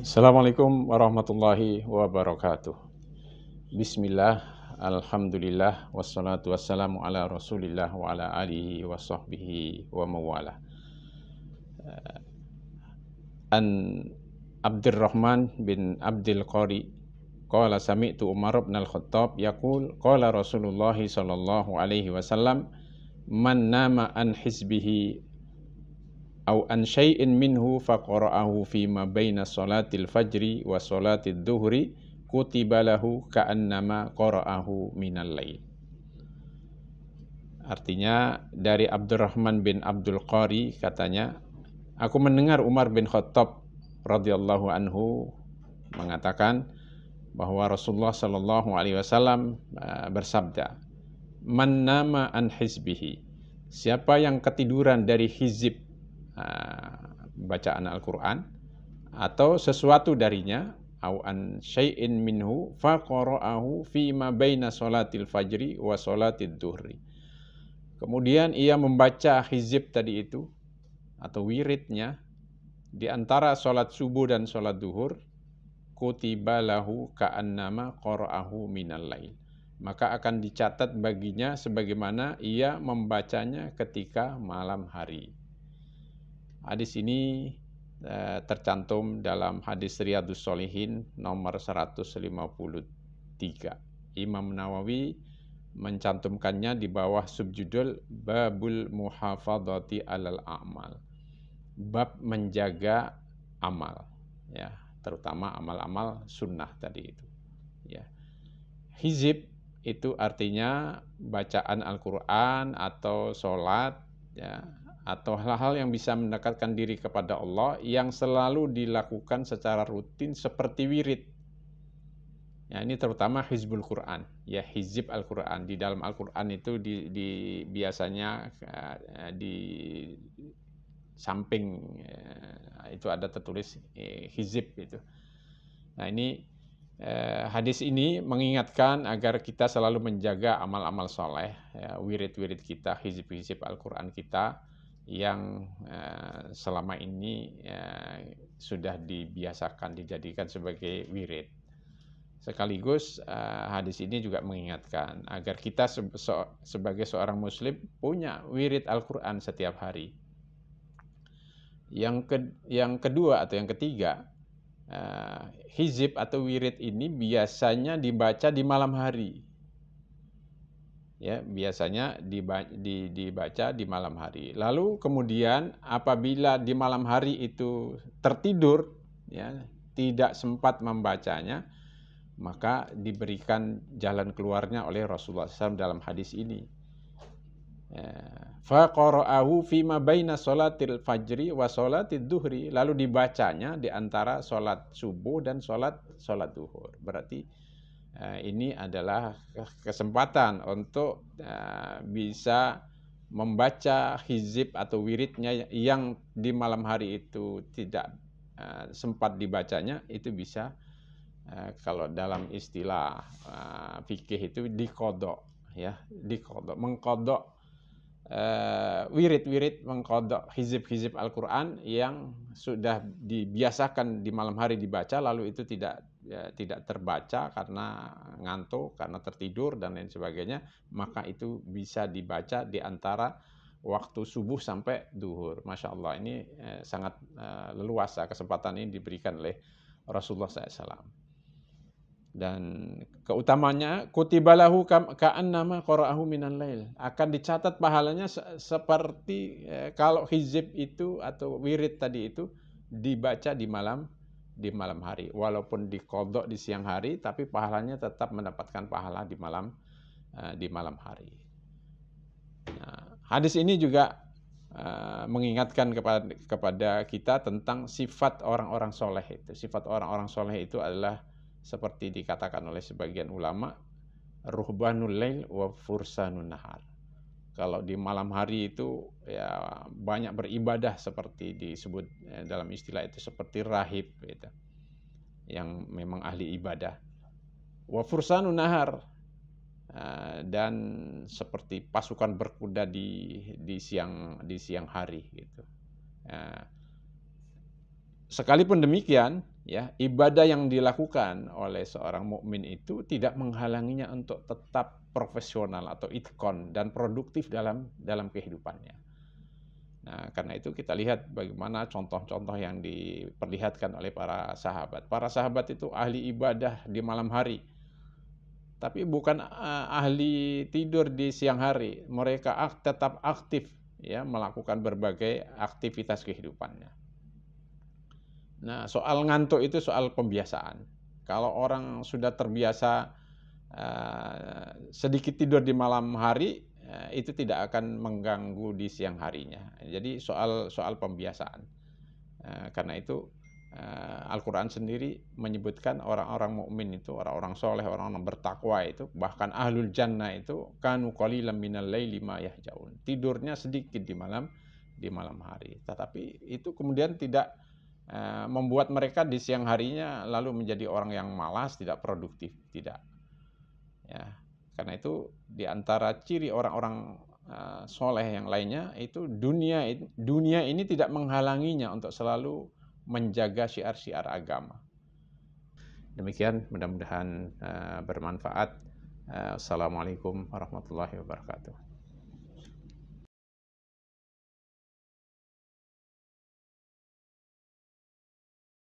Assalamualaikum warahmatullahi wabarakatuh. Bismillah, alhamdulillah, wassalatu wassalamu ala rasulillah wa ala alihi wa sahbihi wa mawala. An Abdurrahman bin Abdul Qari qala sami'tu Umar bin Al-Khattab yaqul qala Rasulullah sallallahu alaihi wasallam man nama an hizbihi aw an syai'in minhu faqara'ahu fima baina salatil fajri wa salatid duhri kutiba lahu ka'annama qara'ahu minal lail. Artinya dari Abdurrahman bin Abdul Qari katanya, aku mendengar Umar bin Khattab radhiyallahu anhu mengatakan bahwa Rasulullah sallallahu alaihi wasallam bersabda, "Man nama an hizbihi." Siapa yang ketiduran dari hizib bacaan Al-Quran atau sesuatu darinya, au an syai'in minhu faqara'ahu fima baina salatil fajri wa salatid duhri. Kemudian ia membaca hizib tadi itu atau wiridnya di antara salat subuh dan salat duhur, kutiba lahu ka'annama qara'ahu minal lail. Maka akan dicatat baginya sebagaimana ia membacanya ketika malam hari. Hadis ini tercantum dalam hadis Riyadhus Shalihin nomor 153. Imam Nawawi mencantumkannya di bawah subjudul Babul Muhafadhati alal A'mal. Bab menjaga amal, ya, terutama amal-amal sunnah tadi itu. Ya. Hizib itu artinya bacaan Al-Quran atau sholat, ya, atau hal-hal yang bisa mendekatkan diri kepada Allah yang selalu dilakukan secara rutin seperti wirid. Ya, ini terutama hizbul Quran, ya, hizib Al-Quran. Di dalam Al-Quran itu biasanya di samping itu ada tertulis hizib itu. Nah, ini hadis ini mengingatkan agar kita selalu menjaga amal-amal soleh, ya, wirid-wirid kita, hizib-hizib Al-Quran kita yang selama ini sudah dibiasakan, dijadikan sebagai wirid. Sekaligus hadis ini juga mengingatkan agar kita sebagai seorang muslim punya wirid Al-Quran setiap hari. Yang kedua atau yang ketiga, hizib atau wirid ini biasanya dibaca di malam hari. Ya, biasanya dibaca di malam hari. Lalu kemudian apabila di malam hari itu tertidur, ya, tidak sempat membacanya, maka diberikan jalan keluarnya oleh Rasulullah SAW dalam hadis ini. Faqara'ahu fima baina salatil fajri wa salatid duhri. Lalu dibacanya di antara salat subuh dan salat duhur. Berarti ini adalah kesempatan untuk bisa membaca hizib atau wiridnya yang di malam hari itu tidak sempat dibacanya, itu bisa kalau dalam istilah fikih itu diqodok, ya, diqodok, mengkodok wirid-wirid, mengkodok hizib-hizib Al-Quran yang sudah dibiasakan di malam hari dibaca, lalu itu tidak terbaca karena ngantuk, karena tertidur dan lain sebagainya, maka itu bisa dibaca di antara waktu subuh sampai duhur. Masya Allah, ini sangat leluasa kesempatan ini diberikan oleh Rasulullah SAW. Dan keutamanya kutibalahu ka'annama qara'ahu minal lail, akan dicatat pahalanya seperti kalau hizib itu atau wirid tadi itu dibaca di malam hari, walaupun diqodok di siang hari, tapi pahalanya tetap mendapatkan pahala di malam hari. Nah, hadis ini juga mengingatkan kepada kita tentang sifat orang-orang soleh itu. Sifat orang-orang soleh itu adalah seperti dikatakan oleh sebagian ulama, ruhbanul lail wa fursanun nahar. Kalau di malam hari itu ya banyak beribadah, seperti disebut dalam istilah itu seperti rahib gitu, yang memang ahli ibadah. Wa fursanun nahar, dan seperti pasukan berkuda di siang hari gitu. Sekalipun demikian, ya, ibadah yang dilakukan oleh seorang mukmin itu tidak menghalanginya untuk tetap profesional atau itqon dan produktif dalam kehidupannya. Nah, karena itu kita lihat bagaimana contoh-contoh yang diperlihatkan oleh para sahabat. Para sahabat itu ahli ibadah di malam hari, tapi bukan ahli tidur di siang hari. Mereka tetap aktif, ya, melakukan berbagai aktivitas kehidupannya. Nah, soal ngantuk itu soal pembiasaan. Kalau orang sudah terbiasa sedikit tidur di malam hari, itu tidak akan mengganggu di siang harinya. Jadi soal pembiasaan. Karena itu Al-Quran sendiri menyebutkan orang-orang mukmin itu, orang-orang soleh, orang-orang bertakwa itu, bahkan ahlul jannah itu, kanu qalilan minal laili ma yahjaun. Tidurnya sedikit di malam hari. Tetapi itu kemudian tidak membuat mereka di siang harinya lalu menjadi orang yang malas, tidak produktif, tidak. Ya, karena itu di antara ciri orang-orang soleh yang lainnya itu dunia ini tidak menghalanginya untuk selalu menjaga syiar-syiar agama. Demikian, mudah-mudahan bermanfaat. Assalamualaikum warahmatullahi wabarakatuh.